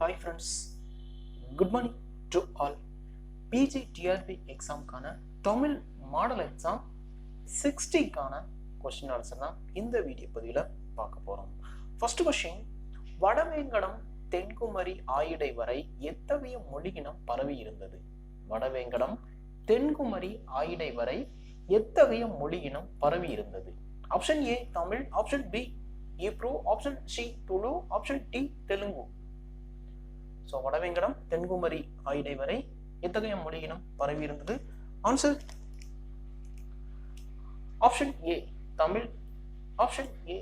Hi friends, good morning to all. PG TRP exam கான Tamil model exam 60 கான question answer தான் இந்த video பதிவில் பார்க்க போறோம். ஃபர்ஸ்ட் கொஸ்டின், வடவேங்கடம் தென்குமரி ஆயிடை வரை எத்தகைய மொழியினம் பரவி இருந்தது? வடவேங்கடம் தென்குமரி ஆயிடை வரை எத்தகைய மொழியினம் பரவி இருந்தது? Option A Tamil, option B Hebrew, option C Tulu, option D Telugu. So வடவேங்கடம் தென்குமரி ஆயிடை வரை எத்தகைய மொழியினம் பரவி இருந்தது? Answer option A Tamil, option A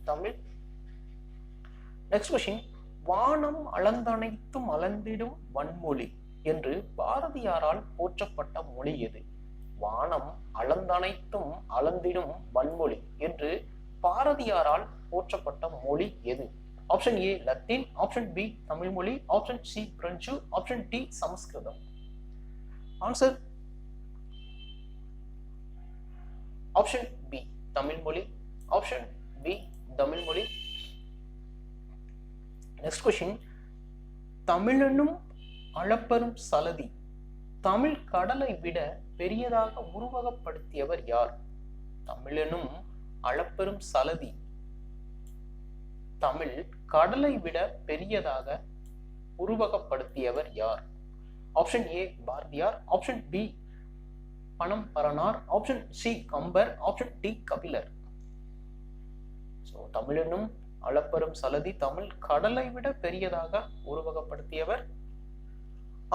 Tamil. Next question, வானம் அளந்தனைத்தும் அளந்திடும் வன்மொழி என்று பாரதியாரால் போற்றப்பட்ட மொழி எது? வானம் அளந்தனைத்தும் அளந்திடும் வன்மொழி என்று பாரதியாரால் போற்றப்பட்ட மொழி எது? Option A Latin, option B Tamil மொழி, option C French, option D Sanskrit. Answer option B Tamil மொழி, ஆப்ஷன் பி தமிழ் மொழி. நெக்ஸ்ட் கொஸ்டின், தமிழனும் அளப்பெரும் சலதி தமிழ் கடலை விட பெரியதாக உருவகப்படுத்தியவர் யார்? தமிழனும் அளப்பெரும் சலதி தமிழ் கடலை விட பெரியதாக உருவகப்படுத்தியவர் யார்? Option A Bharathiyar, option B பணம் Paranar, option C Kambar, option D Kapilar. So தமிழனும் அளப்பெரும் சலதி தமிழ் கடலை விட பெரியதாக உருவகப்படுத்தியவர்.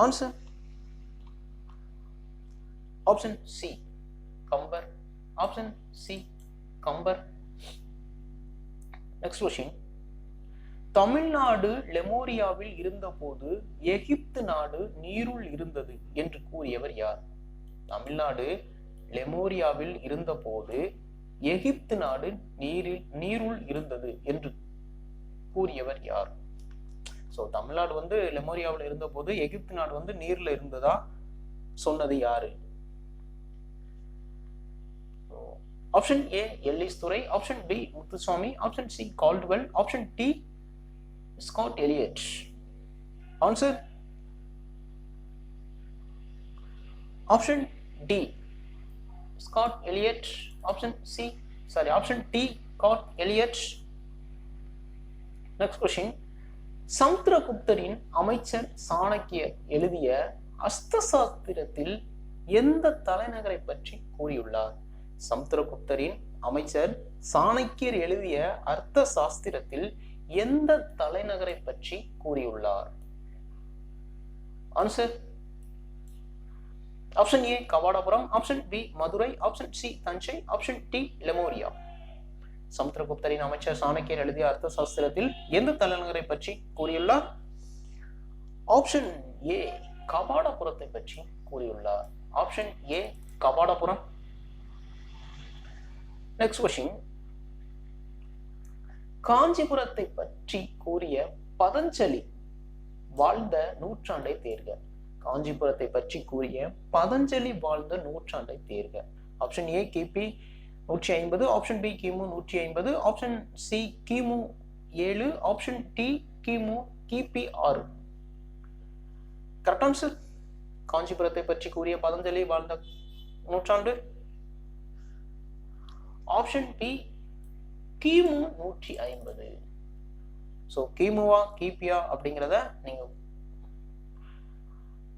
Answer option C Kambar, option C Kambar. Next question, Tamil Nadu லெமோரியாவில் இருந்தபோது எகிப்து நாடு நீருள் இருந்தது என்று கூறியவர் யார்? தமிழ்நாடு லெமோரியாவில் இருந்தபோது எகிப்து நாடு நீருள் இருந்தது என்று கூறியவர் யார்? சோ தமிழ்நாடு லெமோரியாவில் இருந்தபோது எகிப்து நாடு நீர்ல இருந்ததா சொன்னது யாரு? Option A Ellis Durai, option B Muthuswamy, option C Caldwell, option D Scott Eliot. Answer option D Scott Eliot, option C option D Scott Eliot. Next question, சமுத்திரகுப்தரின் அமைச்சர் சாணக்கியர் எழுதிய அஸ்தசாஸ்திரத்தில் எந்த தலைநகரை பற்றி கூறியுள்ளார்? சமுத்திரகுப்தரின் அமைச்சர் சாணக்கியர் எழுதிய அர்த்த சாஸ்திரத்தில் எந்த தலைநகரை பற்றி கூறியுள்ளார்? Answer option A Kavatapuram, option B Madurai, option C Thanjai, option D Lemuria. சமுத்திரகுப்தரின் அமைச்சர் சாணக்கியர் எழுதிய அர்த்த சாஸ்திரத்தில் எந்த தலைநகரை பற்றி கூறியுள்ளார்? ஆப்ஷன் ஏ கவாடபுரத்தை பற்றி கூறியுள்ளார். Option A Kavatapuram. Next question, காஞ்சிபுரத்தை பற்றி கூறிய பதஞ்சலி வாழ்ந்த நூற்றாண்டை தேர்க. காஞ்சிபுரத்தை பற்றி கூறிய பதஞ்சலி வாழ்ந்த நூற்றாண்டை தேர்க. ஆப்ஷன் ஏ கிபி 150, ஆப்ஷன் பி கிமு 150, ஆப்ஷன் சி கிமு 7, ஆப்ஷன் டி கிபி 6. கரெக்ட் ஆன்சர் காஞ்சிபுரத்தை பற்றி கூறிய பதஞ்சலி வாழ்ந்த நூற்றாண்டு ஆப்ஷன் பி கிமு 150. ஸோ கிமுவா கிபியா அப்படிங்கிறத நீங்க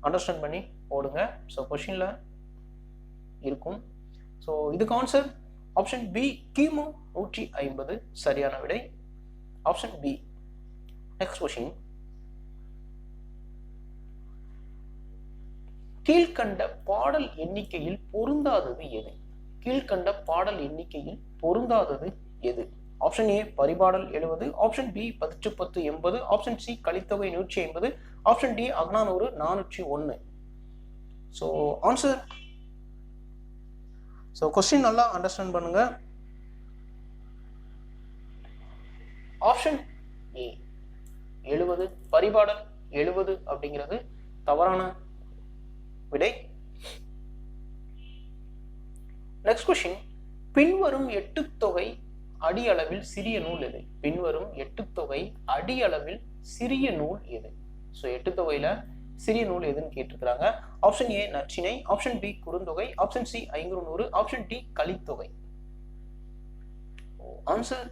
அண்டர்ஸ்டாண்ட் பண்ணி போடுங்க. ஸோ கொஸ்டின்ல இருக்கும். ஸோ இதுக்கு ஆன்சர் ஆப்ஷன் பி கிமு 150 சரியான விடை. Option B. நெக்ஸ்ட் கொஸ்டின், கீழ்கண்ட பாடல் எண்ணிக்கையில் பொருந்தாதது எது? கீழ்கண்ட பாடல் எண்ணிக்கையில் பொருந்தாதது எது? Option A Paripadal 70, option B 10 80, option C Kalithogai 150, option D Akananuru 401. So answer. So question நல்லா அண்டர்ஸ்டாண்ட் பண்ணுங்க. ஆப்ஷன் ஏ 70 பரிபாடல் 70 அப்படிங்கிறது தவறான விடை. நெக்ஸ்ட் கொஸ்டின், பின்வரும் எட்டுத்தொகை அடியளவில் சிறிய நூல் எது? பின்வரும் எட்டுத்தொகை அடியளவில் சிறிய நூல் எது? ஸோ 8 தொகையில சிறிய நூல் எதுன்னு கேட்டிருக்கிறாங்க. Option A Natrinai, option B Kurunthogai, option C Ainkurunuru, option D Kalithogai. Answer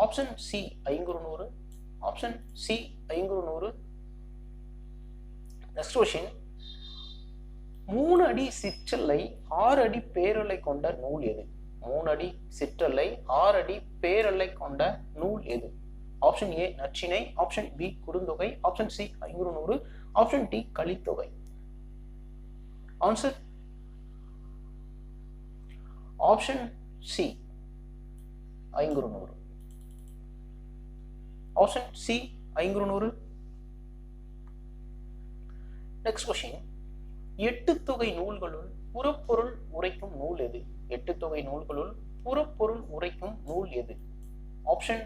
option C Ainkurunuru, option C ஐங்குறு நூறு. நெக்ஸ்ட் क्वेश्चन 3 அடி சிற்றலை 6 அடி பேரலை கொண்ட நூல் எது? 3 அடி சிற்றலை 6 அடி பேரலை கொண்ட நூல் எது? Option A Natrinai, option B Kurunthogai, option C Ainkurunuru, option D Kalithogai. Answer option C Ainkurunuru, option C ஐங்குறு நூறு. நெக்ஸ்ட் क्वेश्चन 8 தொகை நூல்களுள் புறப்பொருள் உரைக்கும் நூல் எது? 8 தொகை நூல்களுள் புறப்பொருள் உரைக்கும் நூல் எது? Option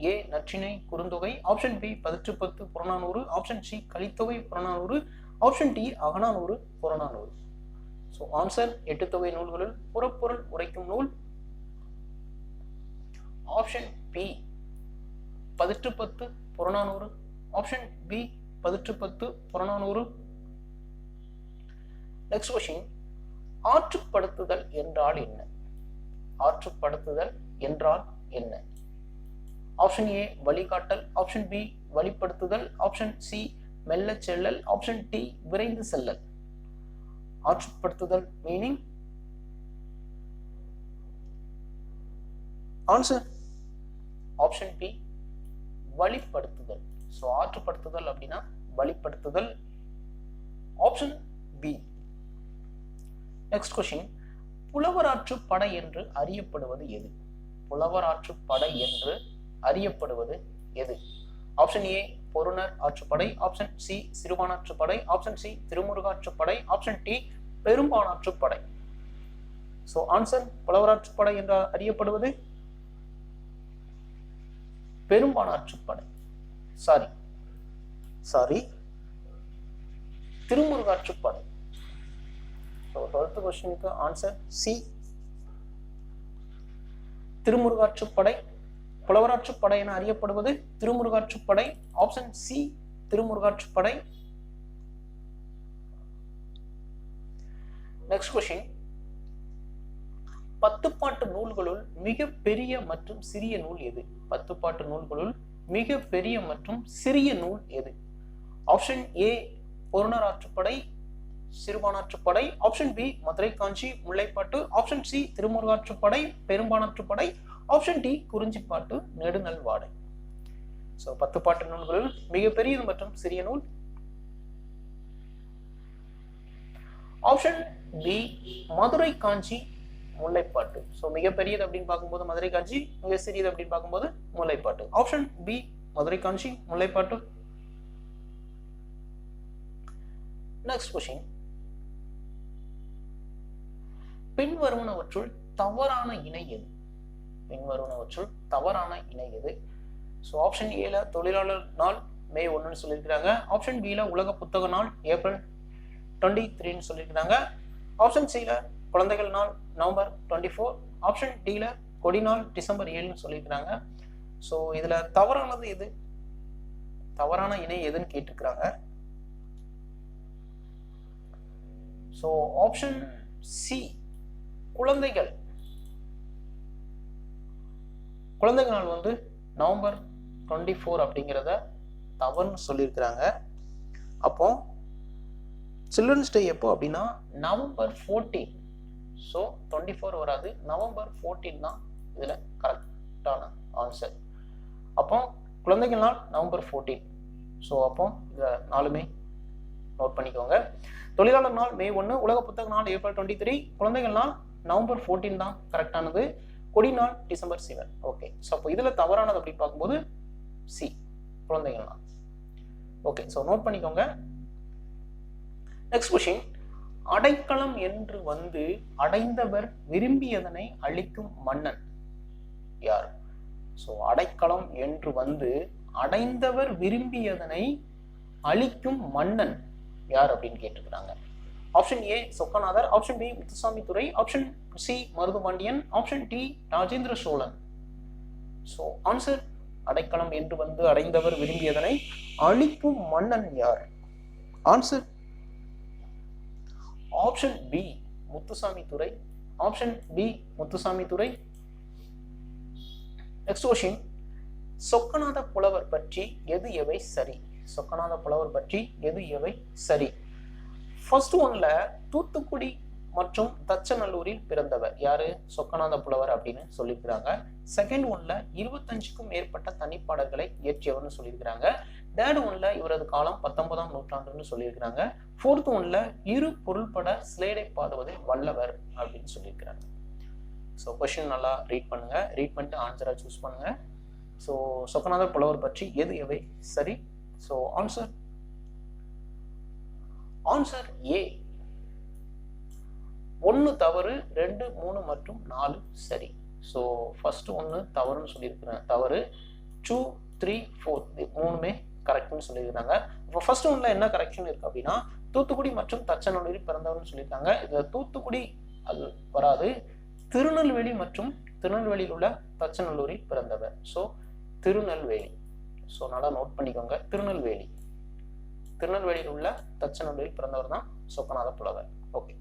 A Natrinai Kurunthogai, option B 10 Purananuru, option C Kalithogai Purananuru, option D Akananuru Purananuru. So answer 8 தொகை நூல்களுள் புறப்பொருள் உரைக்கும் நூல் option B 10 Purananuru, option B 10 Purananuru. Next question ஆற்றுப்படுத்துதல் என்றால் என்ன? ஆற்றுப்படுத்துதல் என்றால் என்ன? ஆப்ஷன் ஏ வழிகாட்டல், ஆப்ஷன் பி வழிப்படுத்துதல், ஆப்ஷன் சி மெல்ல செல்லல், ஆப்ஷன் டி விரைந்து செல்லல். ஆற்றுப்படுத்துதல் மீனிங் ஆன்சர் ஆப்ஷன் பி வழிப்படுத்துதல். ஸோ ஆற்றுப்படுத்துதல் அப்படின்னா வழிப்படுத்துதல், option B. Next question Pulavarruppadai என்று அறியப்படுவது எது? புலவராற்று படை என்று அறியப்படுவது எது? Option A Porunar Aatruppadai, option C Sirupanarruppadai, option C Thirumurugarruppadai, option D Perumbanarruppadai. So answer Pulavarruppadai என்று அறியப்படுவது Perumbanarruppadai. Sorry Thirumurugarruppadai. So 12th क्वेश्चनக்கு ஆன்சர் சி திருமுருகாற்றுப்படை. புலவராற்றுப்படை என அறியப்படுவது Thirumurugarruppadai, option C Thirumurugarruppadai. Next question 10 பாட்டு நூல்களுள் மிக பெரிய மற்றும் சிறிய நூல் எது? 10 பாட்டு நூல்களுள் மிக பெரிய மற்றும் சிறிய நூல் எது? Option A Porunar Aatruppadai Sirupanarruppadai, option B Madurai Kanchi Mullaippattu, option C Thirumurugarruppadai Perumbanarruppadai, option D Kurinjippattu Nedunalvadai. So 10 பாட்டு நூல்களில் மிகப்பெரியது மற்றும் சிறிய நூல் option B Madurai Kanchi Mullaippattu. So மிகப்பெரியது அப்படின்னு பார்க்கும்போது மதுரை காஞ்சி, மிக சிறியது அப்படின்னு பார்க்கும்போது Mullaippattu. Option B Madurai Kanchi Mullaippattu. Next question பின்வருவனவற்றுள் தவறான இணை எது? பின்வருவனவற்றுள் தவறான இணை எது? ஸோ ஆப்ஷன் ஏல தொழிலாளர் நாள் மே 1 சொல்லியிருக்கிறாங்க, ஆப்ஷன் பில உலக புத்தக நாள் ஏப்ரல் 23 சொல்லியிருக்கிறாங்க, ஆப்ஷன் சில குழந்தைகள் நாள் நவம்பர் 24, ஆப்ஷன் டில கொடி நாள் டிசம்பர் 7 சொல்லியிருக்கிறாங்க. ஸோ இதுல தவறானது எது? தவறான இணை எதுன்னு கேட்டிருக்கிறாங்க. ஸோ ஆப்ஷன் சி குழந்தைகள் நாள் வந்து நவம்பர் 24 அப்படிங்கிறத தவறுன்னு சொல்லியிருக்கிறாங்க. அப்போ சில்ட்ரன்ஸ் டே எப்போ அப்படின்னா நவம்பர் 14. ஸோ 24 வராது, நவம்பர் 14 தான் இதுல கரெக்டான ஆன்சர். அப்போ குழந்தைகள் நாள் நவம்பர் 14. ஸோ அப்போ இதை நாலுமே நோட் பண்ணிக்கோங்க. தொழிலாளர் நாள் மே 1, உலக புத்தக நாள் ஏப்ரல் 23, குழந்தைகள் நாள் நவம்பர் 14 தான் கரெக்டானது, கொடி நாள் டிசம்பர் 7. ஓகே, ஸோ அப்போ இதுல தவறானது அப்படின்னு பார்க்கும்போது சி குழந்தைகள் நாள். ஓகே, ஸோ நோட் பண்ணிக்கோங்க. நெக்ஸ்ட் क्वेश्चन அடைக்கலம் என்று வந்து அடைந்தவர் விரும்பியதனை அளிக்கும் மன்னன் யார்? ஸோ அடைக்கலம் என்று வந்து அடைந்தவர் விரும்பியதனை அளிக்கும் மன்னன் யார் அப்படின்னு கேட்டிருக்கிறாங்க. Option A Chokkanathar, option B Muthusamy Durai, option C Maruthupandiyan, option D Rajendra Cholan. So answer அடைக்கலம் என்று வந்து அடைந்தவர் விரும்பியதனை அழிக்கும் மன்னன் யார்? Answer option B Muthusamy Durai. Option B Muthusamy Durai. Next question, Chokkanatha புலவர் பற்றி எது எவை சரி? சொக்கநாத புலவர் பற்றி எது எவை சரி? ஃபர்ஸ்ட் ஒன்ல தூத்துக்குடி மற்றும் தச்சநல்லூரில் பிறந்தவர் யாரு? சொக்கநாத புலவர் அப்படின்னு சொல்லியிருக்கிறாங்க. செகண்ட் ஒன்ல 25க்கும் மேற்பட்ட தனிப்பாடல்களை இயற்றியவர்னு சொல்லியிருக்கிறாங்க. தேர்ட் ஒன்ல இவரது காலம் 19ஆம் நூற்றாண்டுன்னு சொல்லியிருக்கிறாங்க. ஃபோர்த் ஒன்ல இரு பொருள்பட ஸ்லேடை பாடுவதில் வல்லவர் அப்படின்னு சொல்லியிருக்கிறாங்க. ஸோ கொஸ்டின் நல்லா ரீட் பண்ணுங்க. ரீட் பண்ணிட்டு ஆன்சரை சூஸ் பண்ணுங்க. ஸோ சொக்கநாதர் புலவர் பற்றி எது எவை சரி? ஸோ ஆன்சர் ஏ 1 தவறு, 2, 3 மற்றும் 4 சரி. ஸோ ஃபர்ஸ்ட் 1 தவறுன்னு சொல்லியிருக்கிறேன், தவறு. 2, 3, 4 இது 3மே கரெக்ட்னு சொல்லியிருக்காங்க. இப்போ ஃபர்ஸ்ட் ஒன்ல என்ன கரெக்ஷன் இருக்கு அப்படின்னா தூத்துக்குடி மற்றும் தச்சநல்லூரில் பிறந்தவர்னு சொல்லியிருக்காங்க. இதுல தூத்துக்குடி அது வராது. திருநெல்வேலி மற்றும் திருநெல்வேலியில் உள்ள தச்சநல்லூரில் பிறந்தவர். ஸோ திருநெல்வேலி. ஸோ நல்லா நோட் பண்ணிக்கோங்க. திருநெல்வேலியில் உள்ள தச்சநல்லூரில் பிறந்தவர் தான் சொக்கநாத புலவர். ஓகே,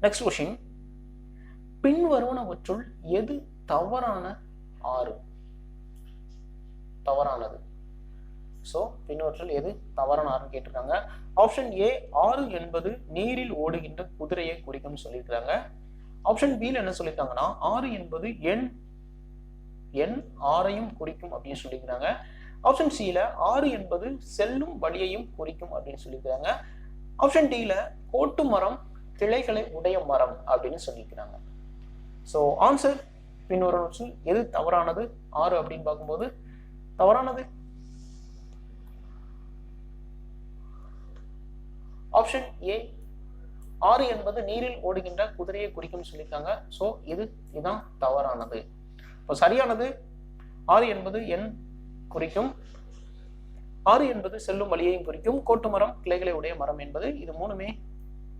நெக்ஸ்ட் क्वेश्चन, பின்வருவனவற்றுள் எது தவறான ஆறு? தவறானது. ஸோ பின்வற்றுள் எது தவறான ஆறுன்னு கேட்டிருக்காங்க. ஆப்ஷன் ஏ ஆறு என்பது நீரில் ஓடுகின்ற குதிரையை குறிக்கும் சொல்லியிருக்காங்க. ஆப்ஷன் பியில் என்ன சொல்லியிருக்காங்கன்னா ஆறு என்பது எண் ஆறையும் குறிக்கும் அப்படின்னு சொல்லியிருக்காங்க. ஆப்ஷன் சியில ஆறு என்பது செல்லும் வழியையும் குறிக்கும் அப்படின்னு சொல்லியிருக்காங்க. ஆப்ஷன் டியில கோட்டு மரம் கிளைகளை உடைய மரம் அப்படின்னு சொல்லியிருக்கிறாங்க. ஸோ ஆன்சர் பின்வருவனவற்றில் எது தவறானது ஆறு அப்படின்னு பார்க்கும்போது தவறானது ஆப்ஷன் ஏ ஆறு என்பது நீரில் ஓடுகின்ற குதிரையை குறிக்கும் சொல்லியிருக்காங்க. ஸோ இதுதான் தவறானது. இப்போ சரியானது ஆறு என்பது எண் குறிக்கும், ஆறு என்பது செல்லும் வழியையும் குறிக்கும், கோட்டு மரம் கிளைகளை உடைய மரம் என்பது இது 3மே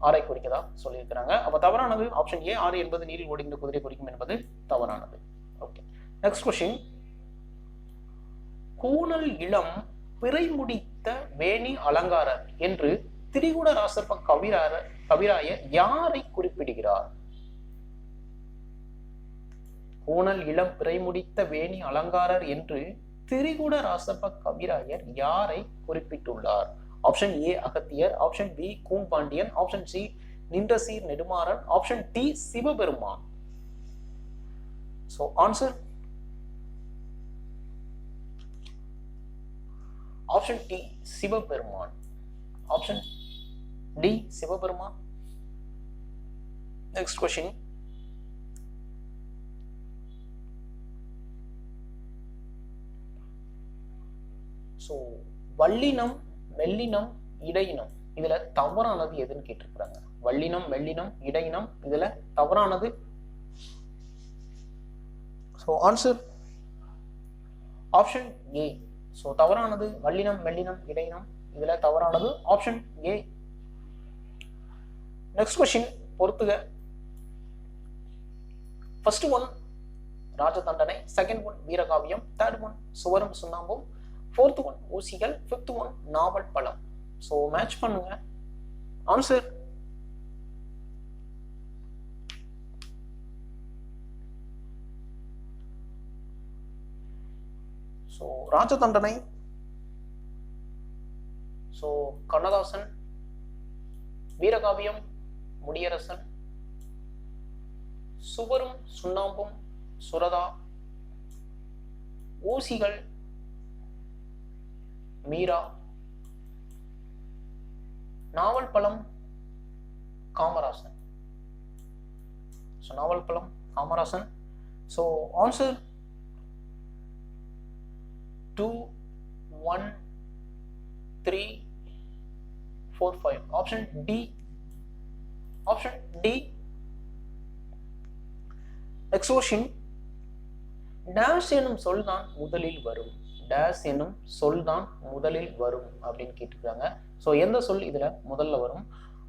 ஆரை குறிக்கதா சொல்லியிருக்கிறாங்க. அப்ப தவறானது ஆப்ஷன் ஏ ஆறு என்பது நீரில் ஓடுகின்ற குதிரை குறிக்கும் என்பது தவறானது. ஓகே, நெக்ஸ்ட் क्वेश्चन, கூனல் இளம் பிறை முடித்த வேணி அலங்காரர் என்று திரிகுட ராசப்ப கவிராயர் யாரை குறிப்பிடுகிறார்? கூனல் இளம் பிறை முடித்த வேணி அலங்காரர் என்று திரிகுட ராசப்ப கவிராயர் யாரை குறிப்பிட்டுள்ளார்? Option A Agathiyar, option B Koonpandiyan, option C Nindraseer Nedumaran, option D Sivaperuman. So answer option D Sivaperuman. Option D Sivaperuman. Next question, so வல்லினம் மெல்லினம் இடையினம் இதுல தவறானது எதுன்னு கேட்டிருக்கிறாங்க. வல்லினம் மெல்லினம் இடையினம் இதுல தவறானது. So answer option A. So தவறானது வல்லினம் மெல்லினம் இடையினம் இதுல தவறானது ஆப்ஷன் ஏ. நெக்ஸ்ட் क्वेश्चन பொறுத்துக. First one Rajathandanai, second one Veerakaviyam, third one சுவரும் சுண்ணாம்பும், ஃபோர்த் ஒன் ஊசிகள், ஃபிஃப்த் ஒன் நாவல் பழம். ஸோ மேட்ச் பண்ணுங்க. Answer so Rajathandanai, so Kannadasan, Veerakaviyam Mudiyarasan, சுவரும் சுண்ணாம்பும் சுரதா, ஊசிகள் மீரா, நாவல் பழம் காமராசன். ஸோ நாவல் பழம் Kamarasan. So answer 2, 1, 3, 4, 5. Option D. Option D. Next question, dash எனும் சொல் தான் முதலில் வரும். டேஷ் எனும் சொல் தான் முதலில் வரும் அப்படின்னு கேட்டிருக்காங்க. ஸோ எந்த சொல் இதுல முதல்ல வரும்?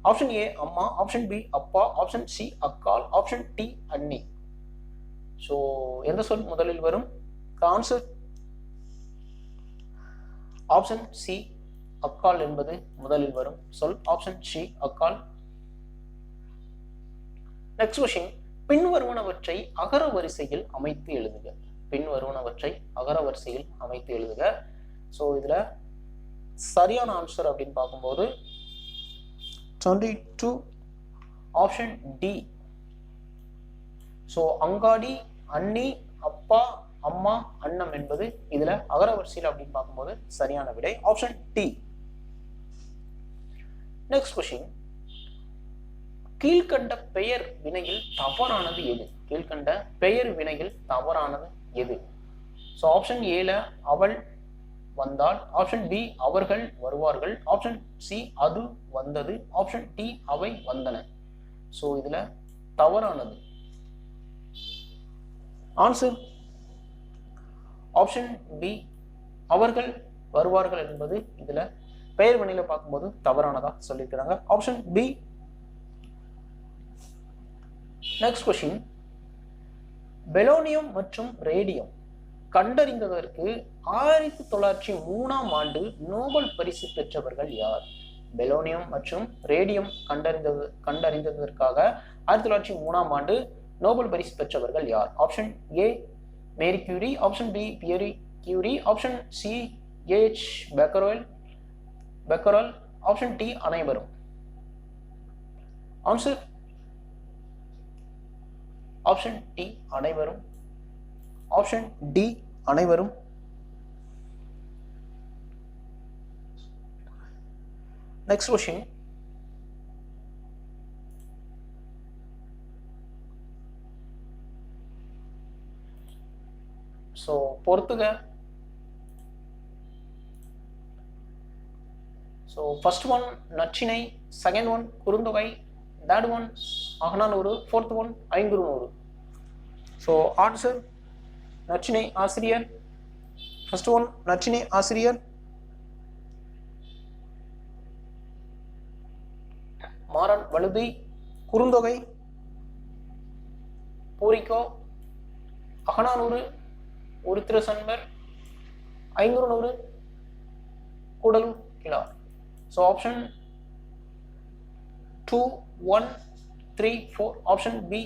ஆப்ஷன் ஏ அம்மா, ஆப்ஷன் பி அப்பா, ஆப்ஷன் சி அக்கால், ஆப்ஷன் டி அண்ணி. ஸோ எந்த சொல் முதலில் வரும்? ஆன்சர் ஆப்ஷன் சி அக்கால் என்பது முதலில் வரும் சொல். ஆப்ஷன் சி அக்கால். நெக்ஸ்ட் கொஸ்டின், பின்வருவனவற்றை அகர வரிசையில் அமைத்து எழுதுக. பின்வருவனவற்றை அகர வரிசையில் அமைத்து எழுதுக. ஸோ இதுல சரியான ஆன்சர் அப்படின்னு பார்க்கும்போது 22 ஆப்ஷன் டி. ஸோ அங்காடி, அண்ணி, அப்பா, அம்மா, அண்ணம் என்பது இதுல அகர வரிசையில் அப்படின்னு பார்க்கும்போது சரியான விடை ஆப்ஷன் டி. நெக்ஸ்ட் கொஸ்டின், கீழ்கண்ட பெயர் வினையில் தவறானது எது? கீழ்கண்ட பெயர் வினையில் தவறானது எது? ஸோ ஆப்ஷன் ஏல அவள் வந்தாள், ஆப்ஷன் பி அவர்கள் வருவார்கள், ஆப்ஷன் சி அது வந்தது, ஆப்ஷன் டி அவை வந்தன. ஸோ இதுல தவறானது ஆன்சர் ஆப்ஷன் பி அவர்கள் வருவார்கள் என்பது இதுல பெயர் வினையில பார்க்கும்போது தவறானதா சொல்லியிருக்கிறாங்க. Option B. Next question, polonium மற்றும் ரேடியம் கண்டறிந்ததற்கு 1903 ஆண்டு நோபல் பரிசு பெற்றவர்கள் யார்? பெலோனியம் மற்றும் ரேடியம் கண்டறிந்ததற்காக 1903 ஆண்டு நோபல் பரிசு பெற்றவர்கள் யார்? Option A Marie Curie, option B Pierre Curie, option C H Becquerel, option D அனைவரும். ஆன்சர் ஆப்ஷன் டி அனைவரும். ஆப்ஷன் டி அனைவரும். நெக்ஸ்ட் கொஸ்டின், ஸோ பொறுத்துக. So first one Natrinai, second one Kurunthogai, third one Akananuru, fourth one Ainkurunuru. So answer Natrinai ஆசிரியர். First one Natrinai ஆசிரியர். மாறன் வழுதி, குறுந்தொகை, பூரிக்கோ, அகநானூறு ஒரு திருசன்பர், Ainkurunuru Koodalur Kizhar. So option 2 1 3 4 option B.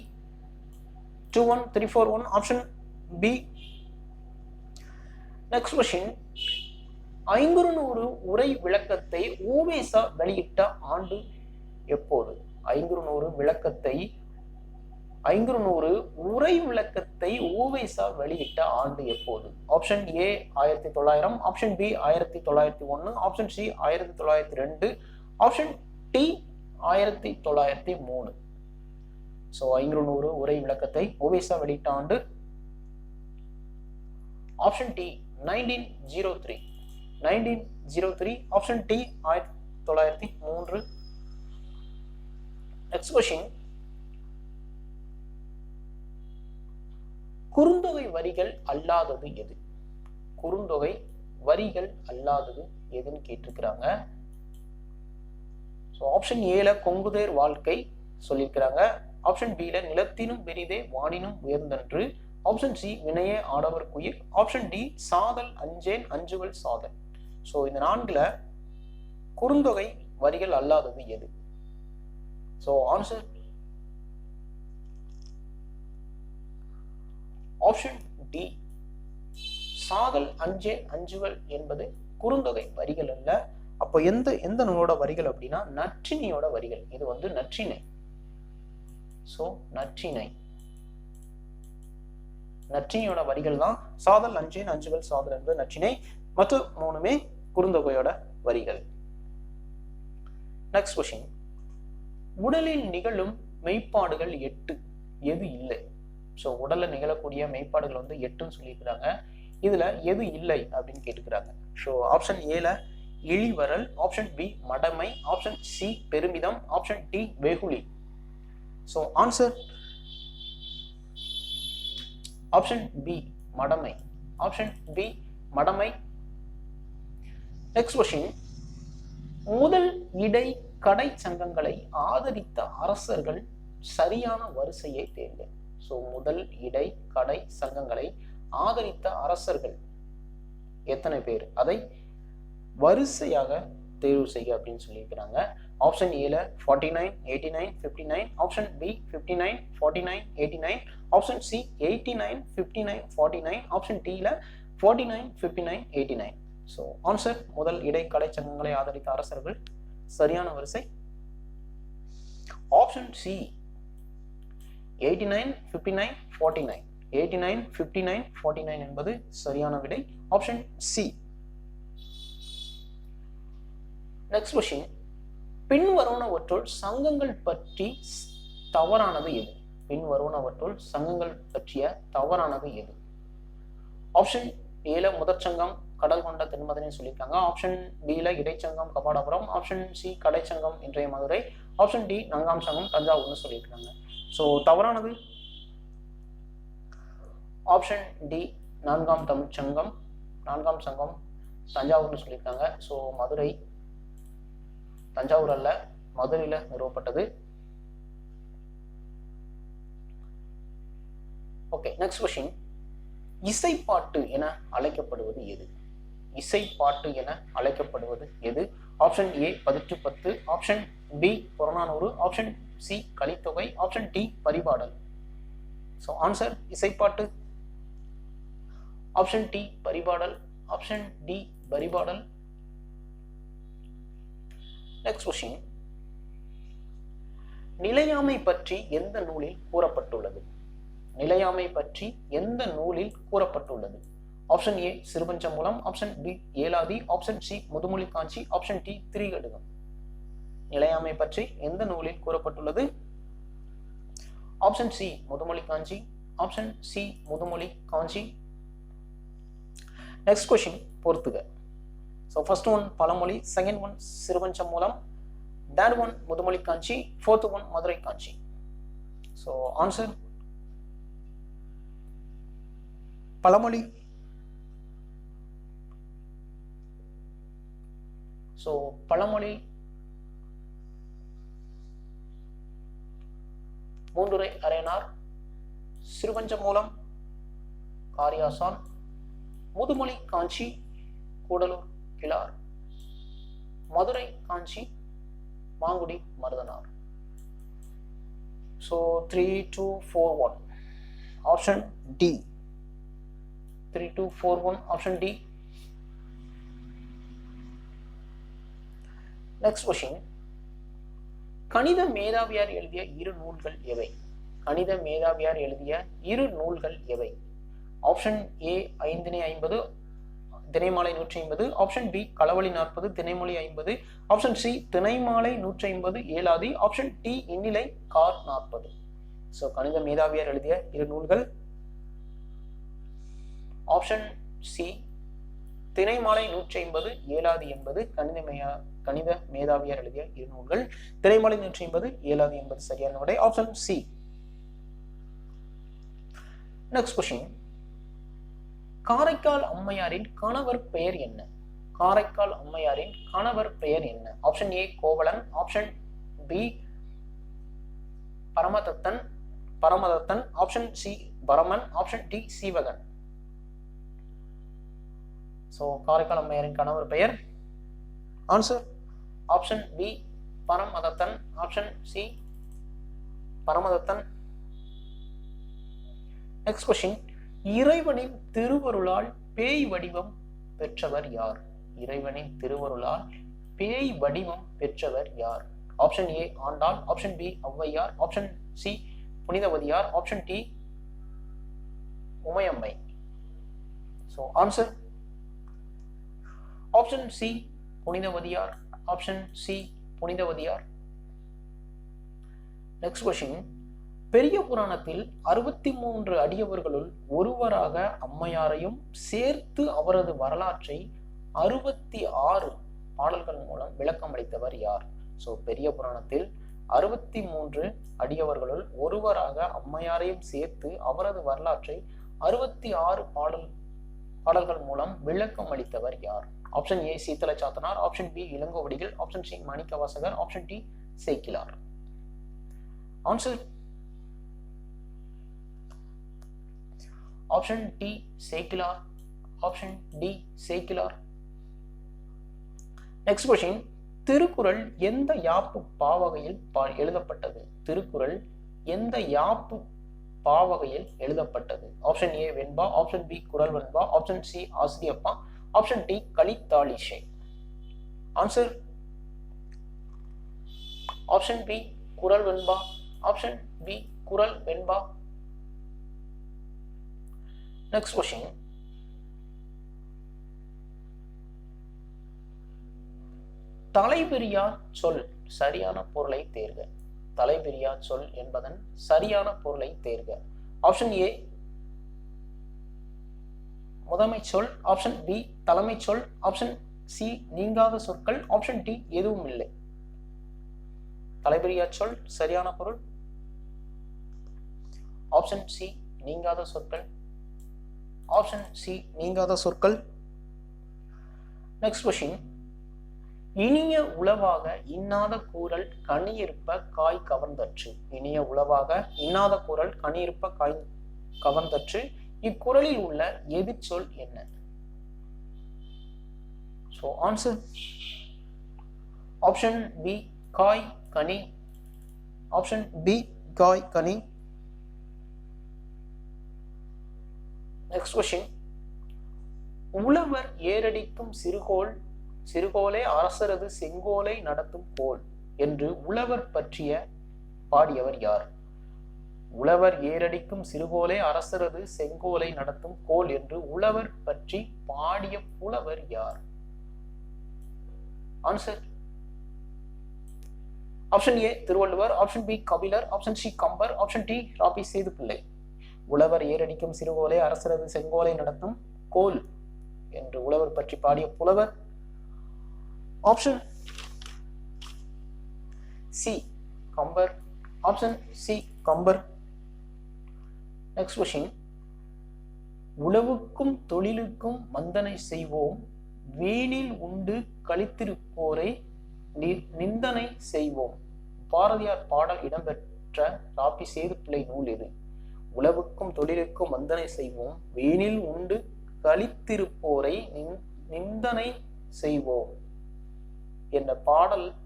2 1 3 4 1 option B. Next question, Ainkurunuru உரை விளக்கத்தை ஊவேசா வெளியிட்ட ஆண்டு எப்போது? ஐங்குறுநூறு உரை விளக்கத்தை ஊவேசா வெளியிட்ட ஆண்டு எப்போது? Option A 1900, option B 1901, option C 1902, option D 1903. So Ainkurunuru உரை விளக்கத்தை ஊவேசா வெளியிட்ட ஆண்டு option D 1903. Option D 1903. Next question, Kurunthogai வரிகள் அல்லாதது எது? குறுந்தொகை வரிகள் அல்லாதது எதுன்னு கேட்டிருக்கிறாங்க. ஸோ ஆப்ஷன் ஏல கொங்குதேர் வாழ்க்கை சொல்லியிருக்கிறாங்க, ஆப்ஷன் பில நிலத்தினும் பெரிதே வானினும் உயர்ந்தன்று, ஆப்ஷன் சி வினையே ஆடவர் குயிர், ஆப்ஷன் டி சாதல் அஞ்சேன் அஞ்சுவல் சாதல். ஸோ இந்த 4ல குறுந்தொகை வரிகள் அல்லாதது எது? ஸோ ஆன்சர் ஆப்ஷன் டி சாதல் அஞ்சேன் அஞ்சுவல் என்பது குறுந்தொகை வரிகள் அல்ல. அப்போ எந்த நூலோட வரிகள் அப்படின்னா நற்றிணையோட வரிகள். இது வந்து நற்றிணை. ஸோ நற்றிணையோட வரிகள் தான் சாதல் அஞ்சேன் அஞ்சுவல் சாதல் என்பது நற்றிணை. மற்ற 3மே குறுந்தொகையோட வரிகள். நெக்ஸ்ட் கொஸ்டின், உடலில் நிகழும் மெய்ப்பாடுகள் 8 எது இல்லை? ஸோ உடல்ல நிகழக்கூடிய மெய்ப்பாடுகள் வந்து 8ன்னு சொல்லியிருக்கிறாங்க. இதுல எது இல்லை அப்படின்னு கேட்டுக்கிறாங்க. ஸோ ஆப்ஷன் ஏல இழிவரல், ஆப்ஷன் பி மடமை, ஆப்ஷன் சி பெருமிதம், ஆப்ஷன் டி வெகுளி. ஸோ ஆன்சர் ஆப்ஷன் பி மடமை. ஆப்ஷன் பி மடமை. நெக்ஸ்ட் கொஸ்டின், முதல் இடை கடை சங்கங்களை ஆதரித்த அரசர்கள் சரியான வரிசையை தேர்க. ஸோ முதல் இடை கடை சங்கங்களை ஆதரித்த அரசர்கள் எத்தனை பேர்? அதை வரிசையாக தேர்வு செய்ய அப்படின்னு சொல்லியிருக்கிறாங்க. ஆப்ஷன் ஏல 49, 89, 59, ஆப்ஷன் பி 59, 49, 89, ஆப்ஷன் சி 89, 59, 49, ஆப்ஷன் டில 49, 59, 89. ஸோ ஆன்சர் முதல் இடைக்கடை சங்கங்களை ஆதரித்த அரசர்கள். சரியான வரிசை ஆப்ஷன் சி 89, 59, 49. 89, 59, 49 என்பது சரியான விடை. Option C. நெக்ஸ்ட் கொஸ்டின், பின்வருவனவற்றுள் சங்கங்கள் பற்றி தவறானது எது? பின்வருவனவற்றுள் சங்கங்கள் பற்றிய தவறானது எது? ஆப்ஷன் ஏல முதற்சங்கம் கடல் கொண்ட தென்மதுரை சொல்லியிருக்காங்க. ஆப்ஷன் பில இடைச்சங்கம் கபாடபுரம், ஆப்ஷன் சி கடைச்சங்கம் இன்றைய மதுரை, ஆப்ஷன் டி நான்காம் சங்கம் தஞ்சாவூர்னு சொல்லியிருக்காங்க. ஸோ தவறானது ஆப்ஷன் டி நான்காம் தமிழ்ச்சங்கம், நான்காம் சங்கம் தஞ்சாவூர்னு சொல்லியிருக்காங்க. ஸோ மதுரை தஞ்சாவூர் அல்ல, மதுரையில் நிறுவப்பட்டது. ஓகே, நெக்ஸ்ட் கொஸ்டின், இசைப்பாட்டு என அழைக்கப்படுவது எது? இசைப்பாட்டு என அழைக்கப்படுவது எது? Option A 1810, option B Purananuru, option C Kalithogai, option D Paripadal. So answer இசைப்பாட்டு option D Paripadal, option D Paripadal. Next question, நிலையாமை பற்றி எந்த நூலில் கூறப்பட்டுள்ளது? நிலையாமை பற்றி எந்த நூலில் கூறப்பட்டுள்ளது? Option A Sirupanchamoolam, option B Elathi, option C Muthumozhi Kanchi, option D Thirikadugam. நிலையாமை பற்றி எந்த நூலில் கூறப்பட்டுள்ளது? Option C Muthumozhi Kanchi, option C Muthumozhi Kanchi. Next question, பொறுத்துக. So first one Pazhamozhi, second one Sirupanchamoolam, third one Muthumozhi Kanchi, fourth one Madurai Kanchi. So answer Pazhamozhi. So Pazhamozhi Moonrurai Araiyanar, Sirupanchamoolam Kariyasan, Muthumozhi Kanchi Koodalur Kizhar, Madurai Kanchi Mangudi Maruthanar. So 3, 2, 4, 1 option D. 3, 2, 4, 1 option D. Next question, கணித மேதாவியார் எழுதிய இரு நூல்கள் எவை? கணித மேதாவியார் எழுதிய இரு நூல்கள் எவை? Option A 550 Thinaimalai 150, option B Kalavazhi 40 Thinaimozhi 50, option C Thinaimalai 150 Elathi, option D Innilai Kar 40. So Kanitha Methaviyar எழுதிய இரு நூல்கள் ஆப்ஷன் சி தினைமாலை 150 ஏலாதி என்பது கணித மேதாவியார் எழுதிய இரு நூல்கள். தினைமாலை 150 ஏலாதி என்பது சரியான விடை. Option C. Next question, Karaikal அம்மையாரின் கணவர் பெயர் என்ன? காரைக்கால் அம்மையாரின் கணவர் பெயர் என்ன? Option A Kovalan, option B Paramadathan, option C Paraman, option D Seevagan. So Karaikal அம்மையாரின் கணவர் பெயர் answer option B Paramadathan, option C Paramadathan. Next question, இறைவனின் திருவருளால் பேய் வடிவம் பெற்றவர் யார்? இறைவனின் திருவருளால் பேய் வடிவம் பெற்றவர் யார்? Option A Andal, option B Avvaiyar, option C Punithavathiyar, option D Umaiyammai. So answer option C Punithavathiyar, option C Punithavathiyar. Next question, பெரிய புராணத்தில் 63 அடியவர்களுள் ஒருவராக அம்மையாரையும் சேர்த்து அவரது வரலாற்றை 66 பாடல்கள் மூலம் விளக்கம் அளித்தவர் யார்? ஸோ பெரிய புராணத்தில் 63 அடியவர்களுள் ஒருவராக அம்மையாரையும் சேர்த்து அவரது வரலாற்றை 66 பாடல்கள் மூலம் விளக்கம் அளித்தவர் யார்? Option A Seethalai Sathanar, option B Ilangovadigal, option C Manikkavasagar, option D Sekkizhar. Answer option D Sekkizhar, option D Sekkizhar. Next question, Thirukkural எந்த யாப்பு பாவகையில் எழுதப்பட்டது? திருக்குறள் எந்த யாப்பு பாவகையில் எழுதப்பட்டது? ஆப்ஷன் ஏ வெண்பா, ஆப்ஷன் பி குறள் வெண்பா, ஆப்ஷன் சி ஆசிரியப்பா, ஆப்ஷன் டி கலித்தாலிஷை. ஆன்சர் ஆப்ஷன் பி குறள் வெண்பா, ஆப்ஷன் பி குறள் வெண்பா. நெக்ஸ்ட் கொஸ்டின், தலைபிரியா சொல் சரியான பொருளை தேர்க. தலைபிரியா சொல் என்பதன் சரியான பொருளை தேர்க. ஆப்ஷன் ஏ முதன்மை சொல், ஆப்ஷன் பி தலைமை சொல், ஆப்ஷன் சி நீங்காத சொற்கள், ஆப்ஷன் டி எதுவும் இல்லை. தலைபிரியா சொல் சரியான பொருள் ஆப்ஷன் சி நீங்காத சொற்கள், ஆப்ஷன் சி நீங்காத சொற்கள். நெக்ஸ்ட் கொஸ்டின், இனிய உளவாக இன்னாத கூறல் கனியிருப்ப காய் கவர்ந்தற்று. இனிய உளவாக இன்னாத கூறல் கனியிருப்ப காய் கவர்ந்தற்று. இக்குறளில் உள்ள எதிர்ச்சொல் என்ன? So answer option B காய் கனி, option B காய் கனி. Next question, உழவர் ஏரடிக்கும் சிறுகோலே அரசரது செங்கோலை நடத்தும் கோல் என்று உழவர் பற்றிய பாடியவர் யார்? உழவர் ஏரடிக்கும் சிறுகோலே அரசரது செங்கோலை நடத்தும் கோல் என்று உழவர் பற்றி பாடிய புலவர் யார்? Answer option A Thiruvalluvar, option B Kabilar, option C Kambar, option D Rapi Sethupillai. உழவர் ஏரடிக்கும் சிறுகோலை அரசரது செங்கோலை நடத்தும் கோல் என்று உழவர் பற்றி பாடிய புலவர் option C Kambar, option C Kambar. Next question, உழவுக்கும் தொழிலுக்கும் மந்தனை செய்வோம், வீணில் உண்டு கழித்திருப்போரை நிந்தனை செய்வோம். பாரதியார் பாடல் இடம்பெற்ற ராபி சேதுப்பிள்ளை நூல் எது? உழவுக்கும் தொழிலுக்கும் மந்தனை செய்வோம், வீணில் உண்டு கழித்திருப்போரை நிந்தனை செய்வோம் என்ற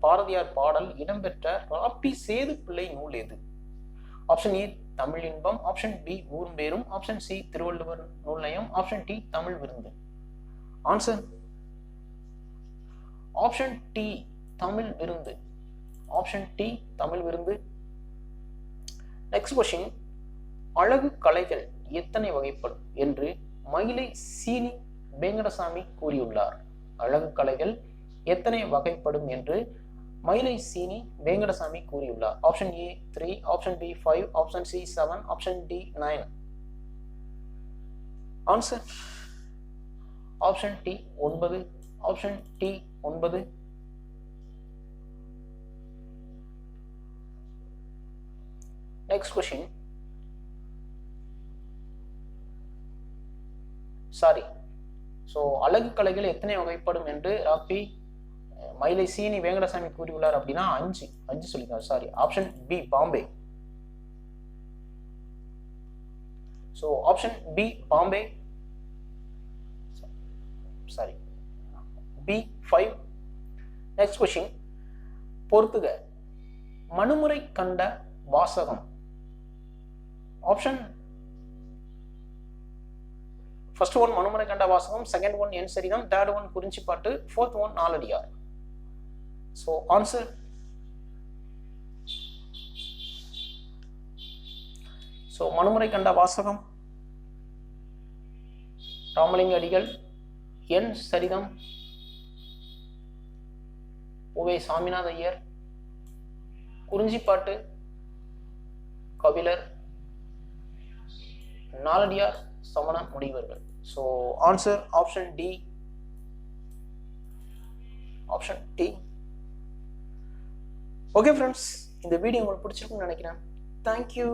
பாரதியார் பாடல் இடம்பெற்ற ராபி சேதுப்பிள்ளை நூல் எது? ஆப்ஷன் ஏ தமிழ் இன்பம், ஆப்ஷன் பி ஊர்பேரும், ஆப்ஷன் சி திருவள்ளுவர் நூல்நயம், ஆப்ஷன் டி தமிழ் விருந்து. ஆன்சர் ஆப்ஷன் டி தமிழ் விருந்து, ஆப்ஷன் டி தமிழ் விருந்து. நெக்ஸ்ட் கொஸ்டின், அழகு கலைகள் எத்தனை வகைப்படும் என்று மயிலை சீனி வேங்கடசாமி கூறியுள்ளார்? அழகு கலைகள் எத்தனை வகைப்படும் என்று மயிலை சீனி வேங்கடசாமி கூறியுள்ளார்? Option A 3, option B 5, option C 7, option D 9. Answer option D 9, option D 9. Next question, அழகு கலைகள் எத்தனை வகைப்படும் என்று ராபி மயிலை சீனி வேங்கடசாமி கூறியுள்ளார் அப்படின்னா 5 சொல்லிருக்காரு. Option B Bombay. Option B Bombay, B 5. Next question, பொறுத்துக மனுமுறை கண்ட வாசகம். ஆப்ஷன் ஃபர்ஸ்ட் ஒன் மனுமுறை கண்ட வாசகம், செகண்ட் ஒன் என் சரிதம், third one Kurinjippattu, fourth one Naladiyar. Answer மனுமுறை கண்ட வாசகம் ராமலிங்க அடிகள், என் சரிதம் உவே சாமிநாத ஐயர், குறிஞ்சிப்பாட்டு கபிலர், நாலடியார் சமண முனிவர்கள். Answer option D, option D. Okay friends, இந்த வீடியோ உங்களுக்கு பிடிச்சிருக்கும்னு நினைக்கிறேன். தேங்க்யூ.